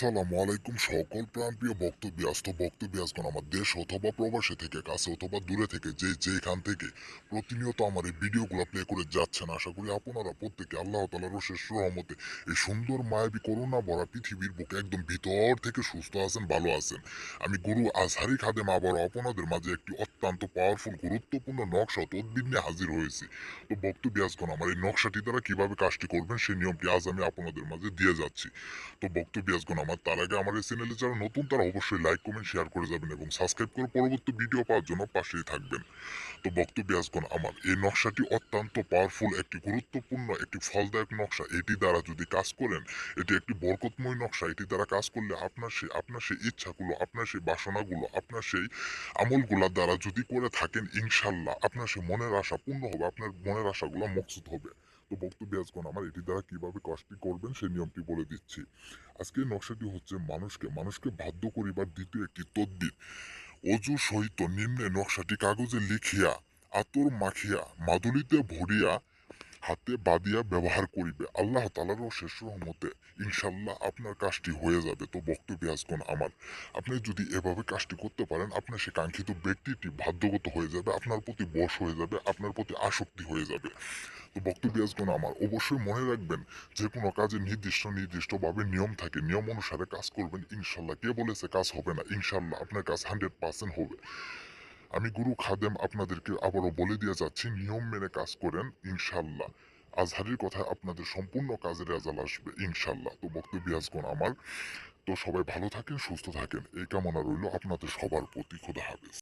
আসসালামু আলাইকুম সকল প্রাণপ্রিয় বক্তব্যাসগণ আমার দেশ অথবা প্রবাসে থেকে কাছে অথবা দূরে থেকে যেখান থেকে প্রতিনিয়ত আমার এই ভিডিওগুলো প্লে করে যাচ্ছেন, আশা করি আপনারা প্রত্যেকে আল্লাহ তাআলার অশেষ রহমতে এই সুন্দর মায়াবী করুণা ভরা পৃথিবীর বুকে একদম ভিতর থেকে সুস্থ আছেন, ভালো আছেন। আমি গুরু আজহারি খাদেম আবার আপনাদের মাঝে একটি অত্যন্ত পাওয়ারফুল গুরুত্বপূর্ণ নকশা ও তদবির নিয়ে হাজির হয়েছি। তো বক্তব্যাসগণ আমার এই নকশাটি দ্বারা কিভাবে কাজটি করবেন সেই নিয়মটি আজ আমি আপনাদের মাঝে দিয়ে যাচ্ছি। তো বক্তব্যাসগণ আমার তার আগে আমার এই চ্যানেলে যারা নতুন তারা অবশ্যই লাইক কমেন্ট শেয়ার করে যাবেন এবং সাবস্ক্রাইব করে পরবর্তী ভিডিও পাওয়ার জন্য পাশেই থাকবেন। তো বক্তব্যাসগণ আমার এই নকশাটি অত্যন্ত পাওয়ারফুল, একটি গুরুত্বপূর্ণ, একটি ফলদায়ক নকশা। এটি দ্বারা যদি কাজ করেন, এটি একটি বরকতময় নকশা। এটি দ্বারা কাজ করলে আপনার সেই ইচ্ছাগুলো, আপনার সেই বাসনাগুলো, আপনার সেই আমলগুলা দ্বারা যদি করে থাকেন, ইনশাল্লাহ আপনার সেই মনের আশা পূর্ণ হবে, আপনার মনের আশাগুলো মকসুদ হবে। তো বক্তব্যাসগণ আমার এটি দ্বারা কিভাবে কাজটি করবেন সেই নিয়মটি বলে দিচ্ছি। আজকের নকশাটি হচ্ছে মানুষকে বাধ্য করিবার দ্বিতীয় একটি তদ্বির। অজু সহিত নিম্নে নকশাটি কাগজে লিখিয়া, আতর মাখিয়া, মাদুলিতে ভরিয়া, হাতে বাঁধিয়া ব্যবহার করিবে। আল্লাহ তাআলার শেষ রহমতে ইনশাল্লাহ আপনার কাজটি হয়ে যাবে। তো বক্তব্যাসগণ আমার, আপনি যদি এভাবে কাজটি করতে পারেন, আপনার সে কাঙ্ক্ষিত ব্যক্তিটি বাধ্যগত হয়ে যাবে, আপনার প্রতি বশ হয়ে যাবে, আপনার প্রতি আসক্তি হয়ে যাবে। তো বক্তব্যাসগণ আমার, অবশ্যই মনে রাখবেন, যে কোনো কাজে নির্দিষ্টভাবে নিয়ম থাকে, নিয়ম অনুসারে কাজ করবেন, ইনশাল্লাহ। কে বলেছে কাজ হবে না? ইনশাল্লাহ আপনার কাজ 100% হবে। আমি গুরু খাদেম আপনাদেরকে আবারও বলে দিয়ে যাচ্ছি, নিয়ম মেনে কাজ করেন, ইনশাল্লাহ আজহারির কথায় আপনাদের সম্পূর্ণ কাজের রেজাল্ট আসবে, ইনশাল্লাহ। তো বক্তব্যাসগণ আমার, তো সবাই ভালো থাকেন, সুস্থ থাকেন, এই কামনা রইল আপনাদের সবার প্রতি। খোদা হাফেজ।